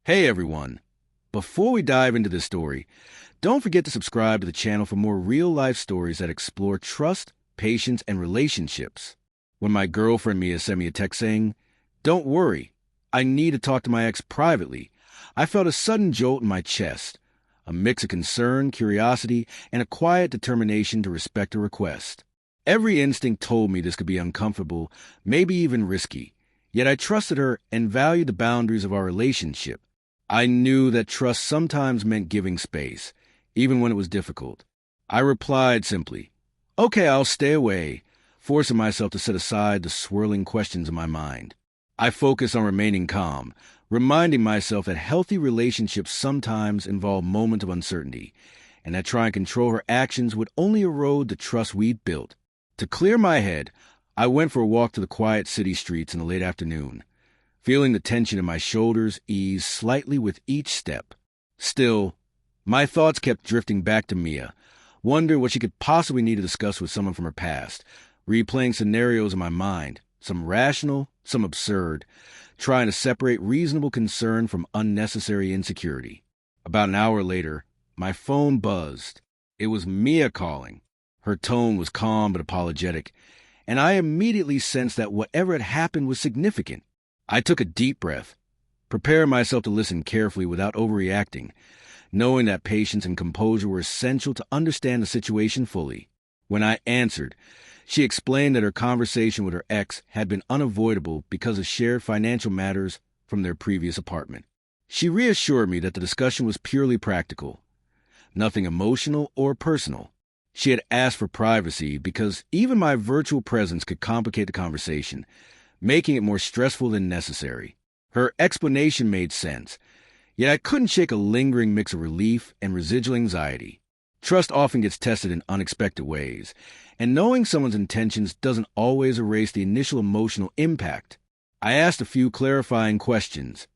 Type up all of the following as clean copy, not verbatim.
Hey everyone! Before we dive into this story, don't forget to subscribe to the channel for more real-life stories that explore trust, patience, and relationships. When my girlfriend Mia sent me a text saying, "Don't worry, I need to talk to my ex privately," I felt a sudden jolt in my chest, a mix of concern, curiosity, and a quiet determination to respect her request. Every instinct told me this could be uncomfortable, maybe even risky, yet I trusted her and valued the boundaries of our relationship. I knew that trust sometimes meant giving space, even when it was difficult. I replied simply, "Okay, I'll stay away," forcing myself to set aside the swirling questions in my mind. I focused on remaining calm, reminding myself that healthy relationships sometimes involve moments of uncertainty, and that trying to control her actions would only erode the trust we'd built. To clear my head, I went for a walk to the quiet city streets in the late afternoon, feeling the tension in my shoulders ease slightly with each step. Still, my thoughts kept drifting back to Mia, wondering what she could possibly need to discuss with someone from her past, replaying scenarios in my mind, some rational, some absurd, trying to separate reasonable concern from unnecessary insecurity. About an hour later, my phone buzzed. It was Mia calling. Her tone was calm but apologetic, and I immediately sensed that whatever had happened was significant. I took a deep breath, preparing myself to listen carefully without overreacting, knowing that patience and composure were essential to understand the situation fully. When I answered, she explained that her conversation with her ex had been unavoidable because of shared financial matters from their previous apartment. She reassured me that the discussion was purely practical, nothing emotional or personal. She had asked for privacy because even my virtual presence could complicate the conversation, making it more stressful than necessary. Her explanation made sense, yet I couldn't shake a lingering mix of relief and residual anxiety. Trust often gets tested in unexpected ways, and knowing someone's intentions doesn't always erase the initial emotional impact. I asked a few clarifying questions,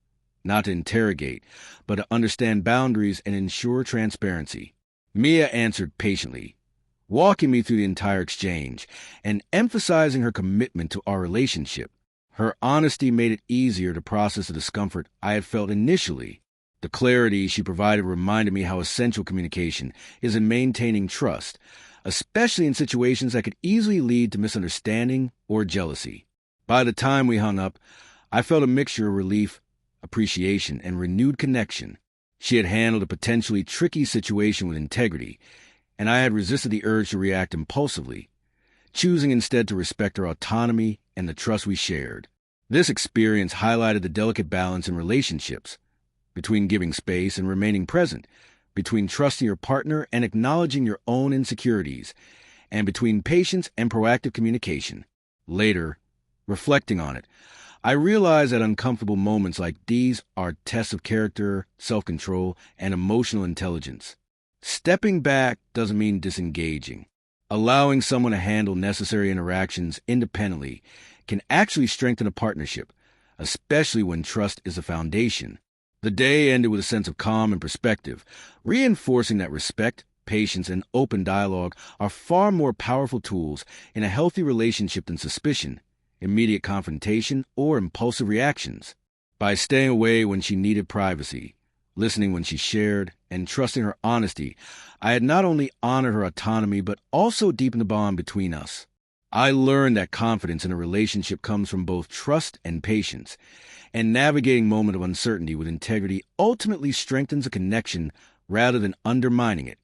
not to interrogate, but to understand boundaries and ensure transparency. Mia answered patiently, walking me through the entire exchange and emphasizing her commitment to our relationship. Her honesty made it easier to process the discomfort I had felt initially. The clarity she provided reminded me how essential communication is in maintaining trust, especially in situations that could easily lead to misunderstanding or jealousy. By the time we hung up, I felt a mixture of relief, appreciation, and renewed connection. She had handled a potentially tricky situation with integrity, and I had resisted the urge to react impulsively, choosing instead to respect her autonomy and the trust we shared. This experience highlighted the delicate balance in relationships, between giving space and remaining present, between trusting your partner and acknowledging your own insecurities, and between patience and proactive communication. Later, reflecting on it, I realized that uncomfortable moments like these are tests of character, self-control, and emotional intelligence. Stepping back doesn't mean disengaging. Allowing someone to handle necessary interactions independently can actually strengthen a partnership, especially when trust is the foundation. The day ended with a sense of calm and perspective, reinforcing that respect, patience, and open dialogue are far more powerful tools in a healthy relationship than suspicion, immediate confrontation, or impulsive reactions. By staying away when she needed privacy, listening when she shared, and trusting her honesty, I had not only honored her autonomy but also deepened the bond between us. I learned that confidence in a relationship comes from both trust and patience, and navigating moments of uncertainty with integrity ultimately strengthens a connection rather than undermining it.